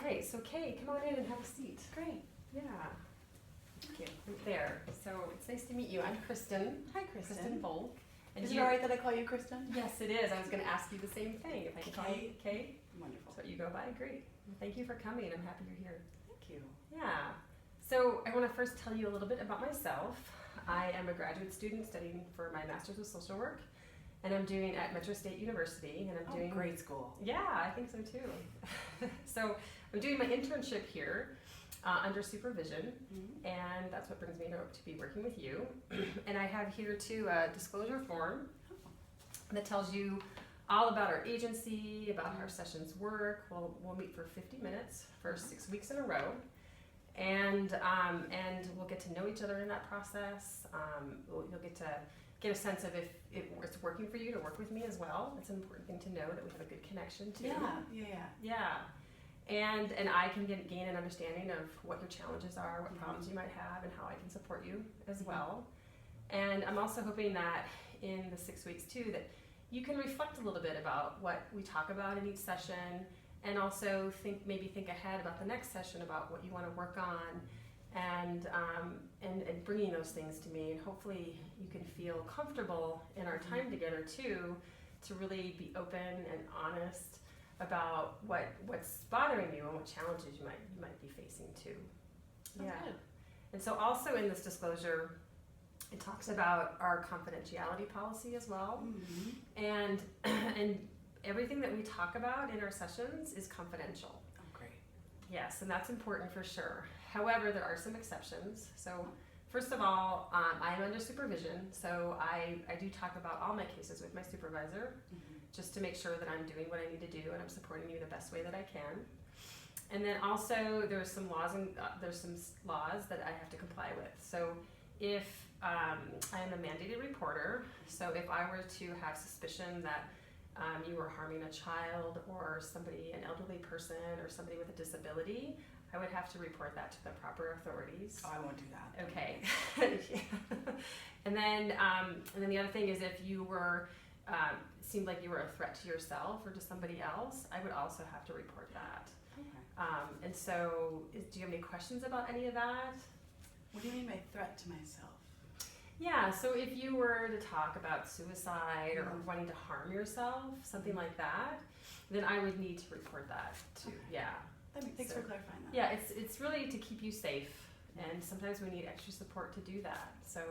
right, so Kay, come on in and have a seat. Great. Yeah, Thank you. right there. So it's nice to meet you. I'm Kristen. Hi, Kristen. Kristen Volk. And Is it alright that I call you Kristen? Yes, it is. I was going to ask you the same thing. If I can call you Kay. Wonderful. That's what you go by. Great. Well, thank you for coming. I'm happy you're here. Thank you. Yeah. So I want to first tell you a little bit about myself. I am a graduate student studying for my Master's of Social Work, and I'm doing at Metro State University, and I'm doing great school. Yeah, I think so too. So I'm doing my internship here under supervision, and that's what brings me to be working with you. And I have here too a disclosure form that tells you all about our agency, about how our sessions work. We'll meet for 50 minutes for 6 weeks in a row. And we'll get to know each other in that process. You'll get to get a sense of if it's working for you to work with me as well. It's an important thing to know that we have a good connection too. Yeah. And I can gain an understanding of what your challenges are, what problems you might have, and how I can support you as well. And I'm also hoping that in the 6 weeks too, that you can reflect a little bit about what we talk about in each session, and also think ahead about the next session, about what you want to work on, and bringing those things to me. And hopefully you can feel comfortable in our time together too, to really be open and honest about what's bothering you and what challenges you might be facing too. Sounds good. And so also in this disclosure, it talks about our confidentiality policy as well, and everything that we talk about in our sessions is confidential. Oh, great. Yes, and that's important for sure. However, there are some exceptions. So first of all, I'm under supervision, so I do talk about all my cases with my supervisor, just to make sure that I'm doing what I need to do and I'm supporting you the best way that I can. And then also there's some laws that I have to comply with. So if I am a mandated reporter, so if I were to have suspicion that you were harming a child or an elderly person or somebody with a disability, I would have to report that to the proper authorities. Oh, I won't do that. Okay. And then the other thing is, if you were seemed like you were a threat to yourself or to somebody else, I would also have to report that. Okay. And so, do you have any questions about any of that? What do you mean by threat to myself? Yeah, so if you were to talk about suicide or wanting to harm yourself, something like that, then I would need to report that too. Okay. Yeah. Thanks for clarifying that. Yeah, it's really to keep you safe, and sometimes we need extra support to do that. So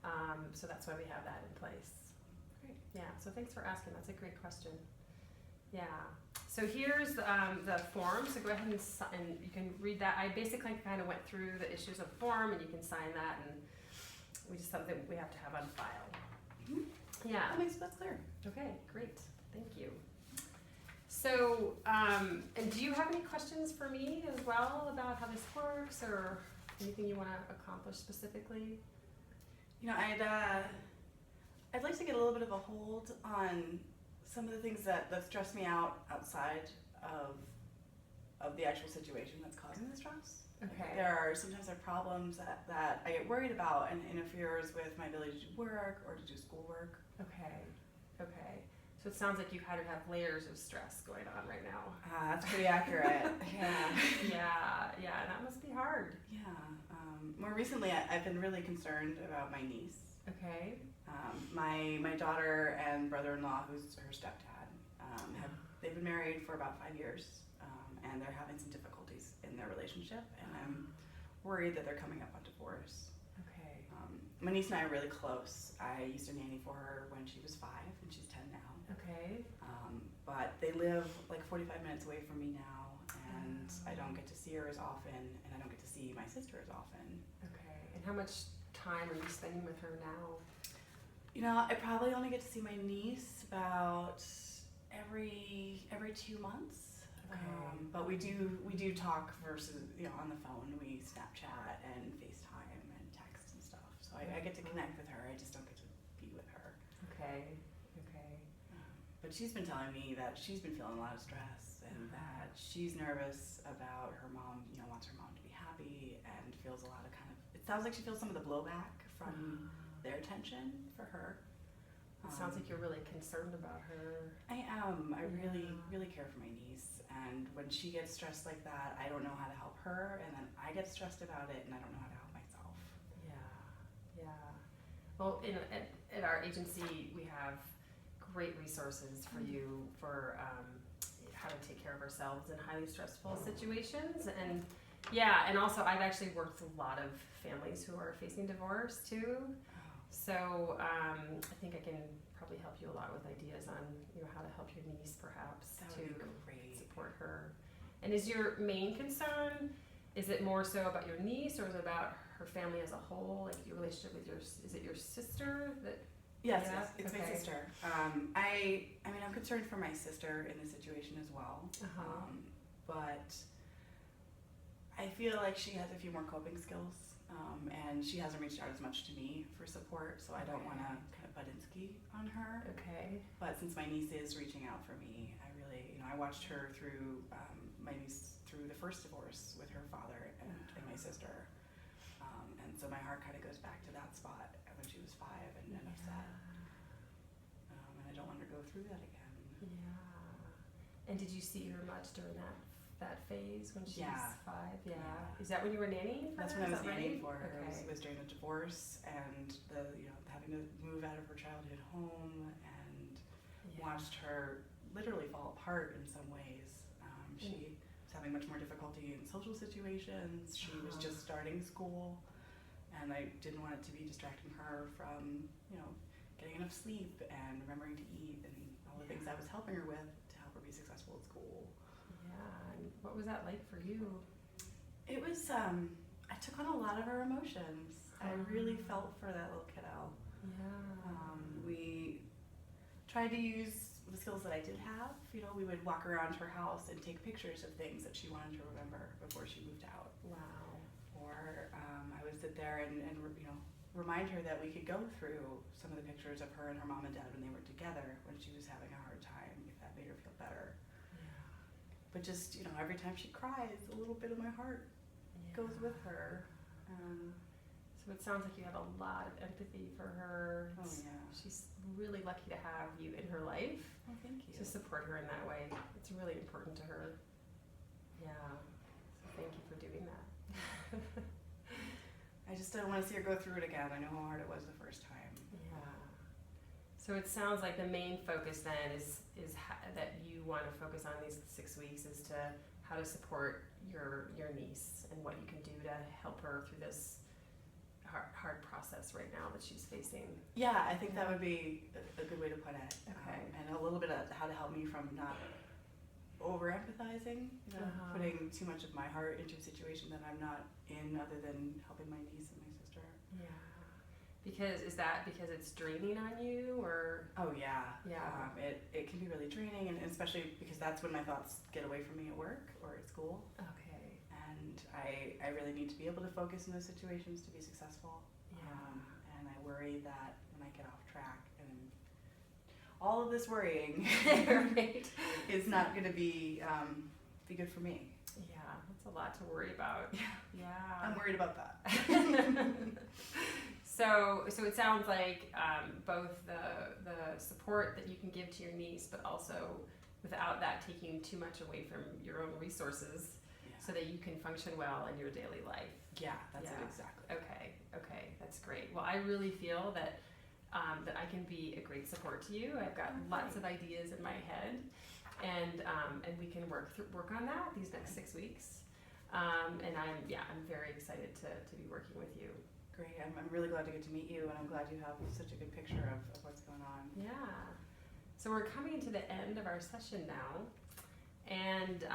that's why we have that in place. Great. Yeah, so thanks for asking. That's a great question. Yeah. So here's the form. So go ahead and you can read that. I basically kind of went through the issues of the form, and you can sign that, and we just something we have to have on file. Yeah. That's clear. Okay, great. Thank you. So, and do you have any questions for me as well about how this works, or anything you want to accomplish specifically? You know, I'd like to get a little bit of a hold on some of the things that stress me out outside of the actual situation that's causing the stress. Okay. Sometimes there are problems that I get worried about and interferes with my ability to do work or to do schoolwork. Okay. So it sounds like you kind of have layers of stress going on right now. That's pretty accurate. Yeah, that must be hard. Yeah. More recently, I've been really concerned about my niece. Okay. My daughter and brother-in-law, who's her stepdad, they've been married for about 5 years, and they're having some difficulties in their relationship, and I'm worried that they're coming up on divorce. Okay. My niece and I are really close. I used to nanny for her when she was 5, and she's 10 now. Okay. But they live like 45 minutes away from me now, and I don't get to see her as often, and I don't get to see my sister as often. Okay. And how much time are you spending with her now? You know, I probably only get to see my niece about every 2 months. Okay. But we do talk versus, on the phone. We Snapchat and FaceTime and text and stuff. So I get to connect with her. I just don't get to be with her. Okay. But she's been telling me that she's been feeling a lot of stress, and that she's nervous about her mom, wants her mom to be happy, and feels a lot of it sounds like she feels some of the blowback from their attention for her. It sounds like you're really concerned about her. I am. I really, Yeah. really care for my niece. And when she gets stressed like that, I don't know how to help her. And then I get stressed about it and I don't know how to help myself. Yeah, yeah. Well, at our agency, we have great resources for you for how to take care of ourselves in highly stressful situations. And yeah, and also I've actually worked with a lot of families who are facing divorce too. So I think I can probably help you a lot with ideas on how to help your niece perhaps That to would be great. support her. And is your main concern, is it more so about your niece or is it about her family as a whole? Like your relationship with is it your sister that? Yes, Yeah? it's my Okay. sister. I mean, I'm concerned for my sister in this situation as well. Uh-huh. But I feel like she has a few more coping skills, and she hasn't reached out as much to me for support, so I don't want to kind of Budinsky on her. Okay. But since my niece is reaching out for me, I really, I watched her through, my niece through the first divorce with her father and my sister. And so my heart kind of goes back to that spot when she was 5 and upset. And I don't want her to go through that again. Yeah. And did you see her much during that phase when she Yeah. was 5? Yeah. Yeah. Is that when you were nannying for That's her? when I Is was that nannying right? for her. Okay. It was during the divorce and the having to move out of her childhood home and Yeah. watched her literally fall apart in some ways. She was having much more difficulty in social situations. She was just starting school, and I didn't want it to be distracting her from getting enough sleep and remembering to eat and all the things I was helping her with to help her be successful at school. Yeah. And what was that like for you? It was, I took on a lot of her emotions. I really felt for that little kiddo. Yeah. We tried to use the skills that I did have. We would walk around her house and take pictures of things that she wanted to remember before she moved out. Wow. Or I would sit there and remind her that we could go through some of the pictures of her and her mom and dad when they were together when she was having a hard time, if that made her feel better. Yeah. But just, every time she cries, a little bit of my heart goes with her. So it sounds like you have a lot of empathy for her. Oh yeah. She's really lucky to have you in her life Oh, thank you. to support her in that way. It's really important to her. Yeah. So thank you for doing that. I just don't want to see her go through it again. I know how hard it was the first time. Yeah. So it sounds like the main focus then is that you want to focus on these 6 weeks is to how to support your niece and what you can do to help her through this hard process right now that she's facing. Yeah, I think that would be a good way to put it. Okay. And a little bit of how to help me from not over empathizing, putting too much of my heart into a situation that I'm not in other than helping my niece and my sister. Yeah. Is that because it's draining on you or? Oh yeah. Yeah. It can be really draining, and especially because that's when my thoughts get away from me at work or at school. Okay. And I really need to be able to focus in those situations to be successful. Yeah. And I worry that when I get off track and all of this worrying Right. is not going to be good for me. Yeah, that's a lot to worry about. Yeah. I'm worried about that. So it sounds like both the support that you can give to your niece, but also without that taking too much away from your own resources, so that you can function well in your daily life. Yeah, that's Yeah. it exactly. Okay, that's great. Well, I really feel that that I can be a great support to you. I've got lots of ideas in my head, and we can work on that these next 6 weeks. And I'm very excited to be working with you. Great. I'm really glad to get to meet you, and I'm glad you have such a good picture of what's going on. Yeah. So we're coming to the end of our session now. And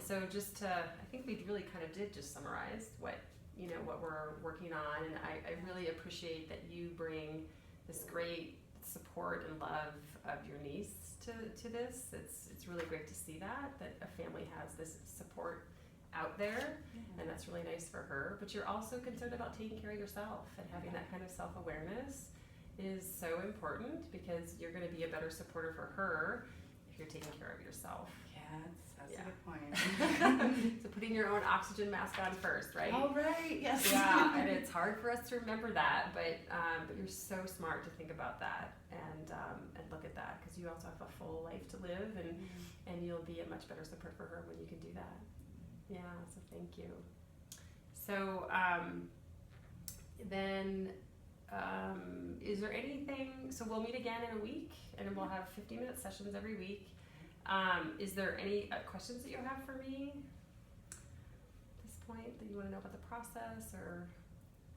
so I think we really kind of did just summarize what we're working on, and I really appreciate that you bring this great support and love of your niece to this. It's really great to see that a family has this support out there, and that's really nice for her. But you're also concerned about taking care of yourself, and having that kind of self-awareness is so important, because you're going to be a better supporter for her if you're taking care of yourself. Yeah, that's Yeah. a good point. So putting your own oxygen mask on first, right? Oh, right, yes. Yeah, and it's hard for us to remember that, but you're so smart to think about that and look at that, because you also have a full life to live, and you'll be a much better support for her when you can do that. Yeah, so thank you. So then is there anything, so we'll meet again in a week, and we'll have 15-minute sessions every week. Is there any questions that you have for me at this point that you want to know about the process, or?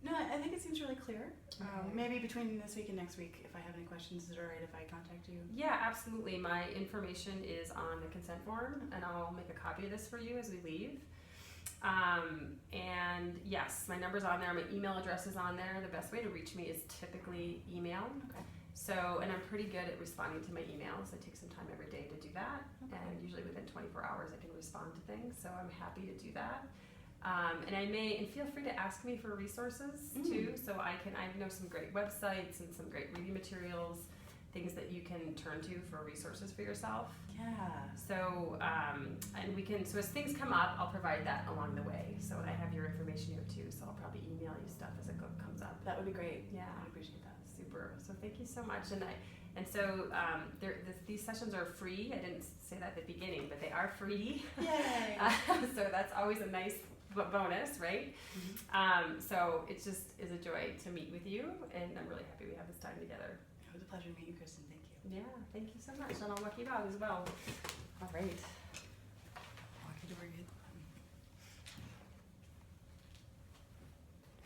No, I think it seems really clear. Okay. Maybe between this week and next week, if I have any questions, is it alright if I contact you? Yeah, absolutely. My information is on the consent form, and I'll make a copy of this for you as we leave. And yes, my number's on there. My email address is on there. The best way to reach me is typically email. Okay. So, and I'm pretty good at responding to my emails. I take some time every day to do that, and usually within 24 hours I can respond to things. So I'm happy to do that. And feel free to ask me for resources too. So I know some great websites and some great reading materials, things that you can turn to for resources for yourself. Yeah. So, so as things come up, I'll provide that along the way. So I have your information here too, so I'll probably email you stuff as it comes up. That would be great. Yeah. I appreciate that. Super. So thank you so much. These sessions are free. I didn't say that at the beginning, but they are free. Yay! So that's always a nice bonus, right? So it just is a joy to meet with you, and I'm really happy we have this time together. It was a pleasure to meet you, Kristen. Thank you. Yeah, thank you so much, and I'll lucky dog as well. All right.